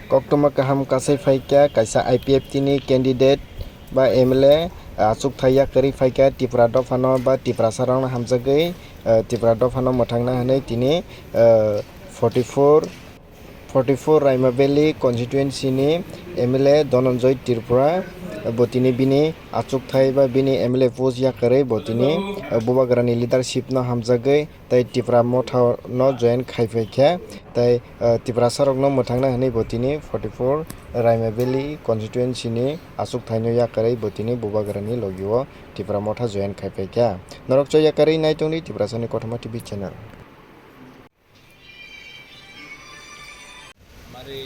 Koktoma kaham kasai faikha kaisa IPFT ni candidate ba MLA achuk thaya kari faikha Tripura dofano ba Tripura sarong hamjagui Tripura dofano mothangna hanai tini 44 raimavelly constituency ni MLA dananjoy Tripura botini bini achuk thai ba bini MLA post yakarwi botini bubagrani leadership no hamjagui tai TIPRAMOTHA no join khaifaikha tai Tripura sarok no mothangna hanai botini 44 raimavelly constituency ni achuk thai no yakarwi botini bubagrani logio TIPRAMOTHA join khaifaikha norok cho yakarwi naitongni Tripura sani kothoma TV channel। हमारे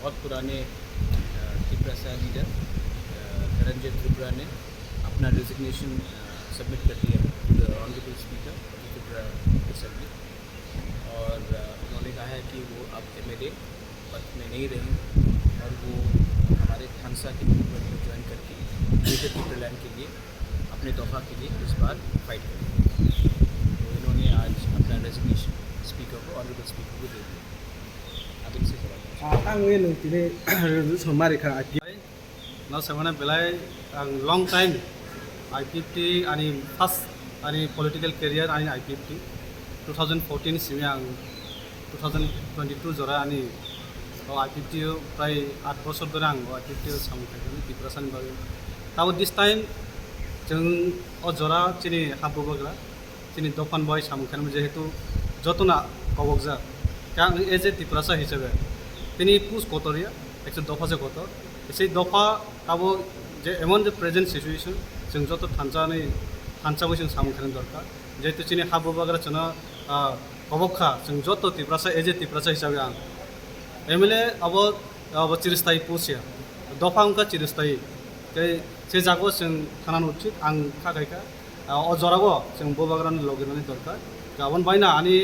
बहुत पुराने त्रिपुरा से leader dananjoy Tripura ने अपना resignation submit कर दिया honourable speaker Tripura assembly और उन्होंने कहा है कि वो अब MLA पद में नहीं रहेंगे और वो हमारे थानसा के मूवमेंट में ज्वाइन करके ग्रेटर त्रिपुरा लैंड के लिए अपने दफा के लिए इस बार फाइट करेंगे। तो इन्होंने आज अपना रेजिग्नेशन स्पीकर को ऑनरेबल स्पीकर को दे दिया। आंनि नोंतिनि समारिखा ना सेवना बेलाय आं लॉन्ग टाइम IPFT आनी फर्स्ट आनी पॉलिटिकल करियर आनी IPFT 2014 सिमे आं 2022 जरा आनी IPFT प्राय 8 बছर धरे आं IPFT सामखायनि प्रिपारेशन बाय ताबो दिस टाइम जों जरा चिनि हाबबोग्रा चिनि दफान बय सामखायनि जेहेतु जतना कबकजा क्या एज ए त्रिपुरासा हिसाबै তিনি পুজ কটরিয়া একটা দফা যে কটর সেই দফা তাবো যে এমন যে প্রেজেন্ট সিচুয়েশন जों যত थानसाबो जों सामखायनो दरकार जेहेतु चिनि हाबु बाग्रा चना कबखा जों जत त्रिपुरासा एज ए त्रिपुरासा हिसाबै आं MLA अब चिरस्थायी पोसिया दफा उनका चिरस्थायी से जागो जों थानान उचित आं खाखायखा अजरागो जों बोबाग्रानि लगिनानै दरकार गाबोन बायना आनि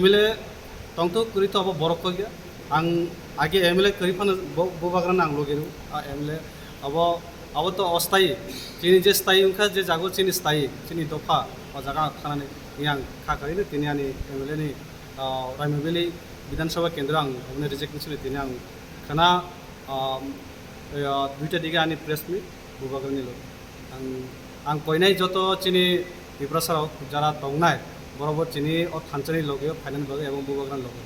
MLA तंतु करितो अब बरक गया आं आगे MLA करीफान बोबाग्रान आं लगिनो MLA अब तो अस्थायी चिनि जे स्थायी उनका जे जागो चिनि स्थायी चिनि दफा जागा थानानै आं खाखायनो तिनि आनि MLA नि raimavelly विधानसभा केन्द्र आं हमने रिजेक्शन तिनि आं खाना दुईटा दिगे आनि प्रेस मिट बोबाग्रानि लग आं कयनाय जत चिनि त्रिपुरा साराव जारा दंनाय बराबर चिनि थानसानि लगे फाइनाल लगे एवं बोबाग्रान लगे